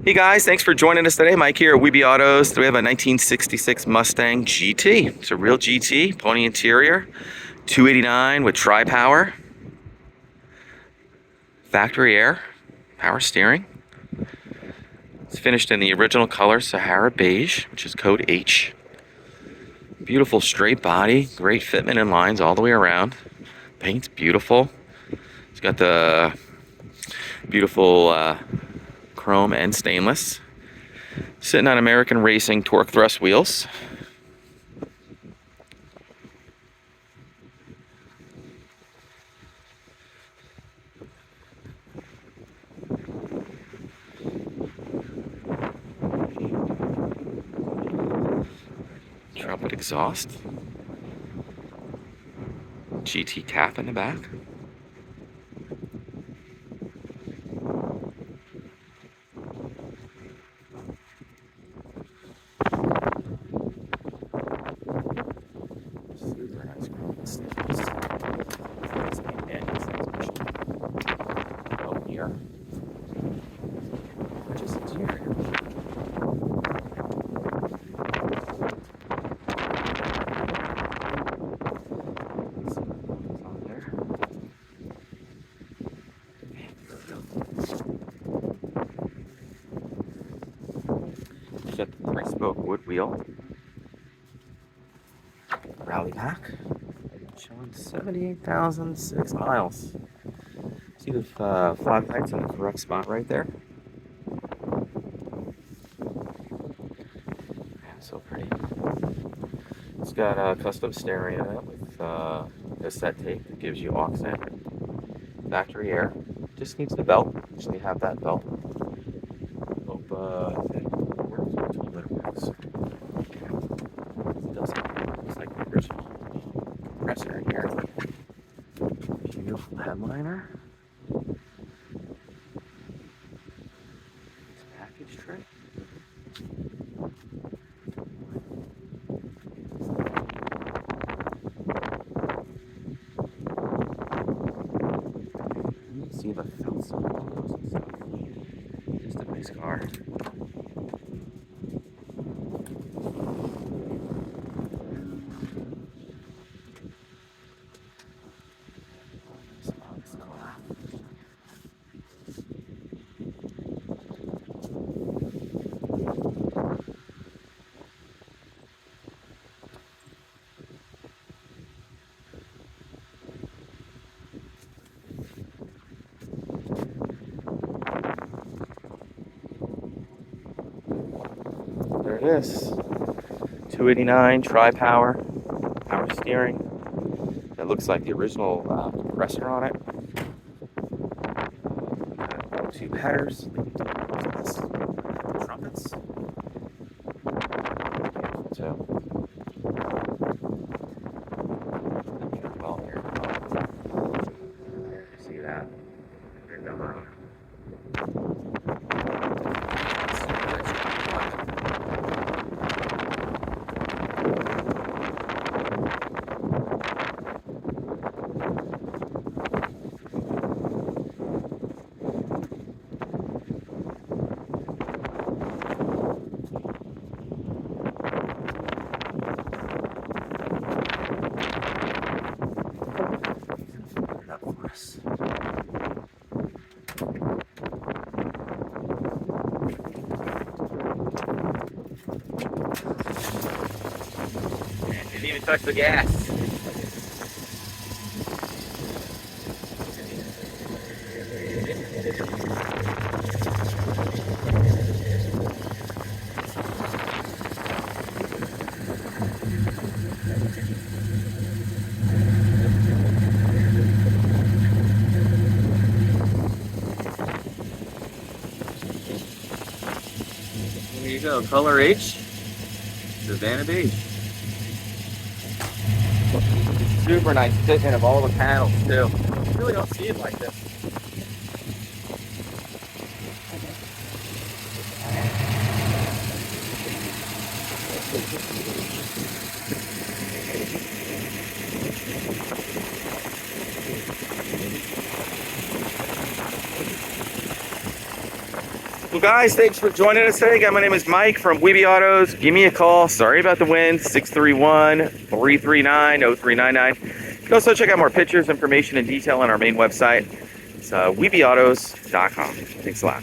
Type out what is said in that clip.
Hey guys, thanks for joining us today. Mike here at Weeby Autos. We have a 1966 Mustang GT. It's a real GT, pony interior, 289 with tri-power, factory air, power steering. It's finished in the original color Sahara Beige, which is code H. Beautiful straight body, great fitment and lines all the way around. Paint's beautiful. It's got the beautiful chrome and stainless. Sitting on American Racing torque thrust wheels. Trumpet exhaust. GT cap in the back. Super nice chrome stainless. Oh, here. Just interior. Got the 3-spoke wood wheel. Rally pack. Showing 78,006 miles. See the fog lights in the correct spot right there? Yeah, so pretty. It's got a custom stereo in it with cassette tape that gives you aux in. Factory air. Just needs the belt. Just need to have that belt. Hope that works. I'm told that it works. It doesn't. Looks like the original compressor in here. Beautiful headliner. Package tray. You can see the felts and logos and stuff. Just a nice car. There it is. 289 tri-power, power steering. That looks like the original compressor on it. Two headers. Trumpets. Beautiful too. Well, here. There, you see that? Your number. Didn't even touch the gas. There you go, color H, Savannah Beige. Super nice fitment of all the panels too. You really don't see it like this. Well, guys, thanks for joining us today. Again, my name is Mike from Weeby Autos. Give me a call. Sorry about the wind. 631-339-0399. You can also check out more pictures, information, and detail on our main website. It's weebyautos.com. Thanks a lot.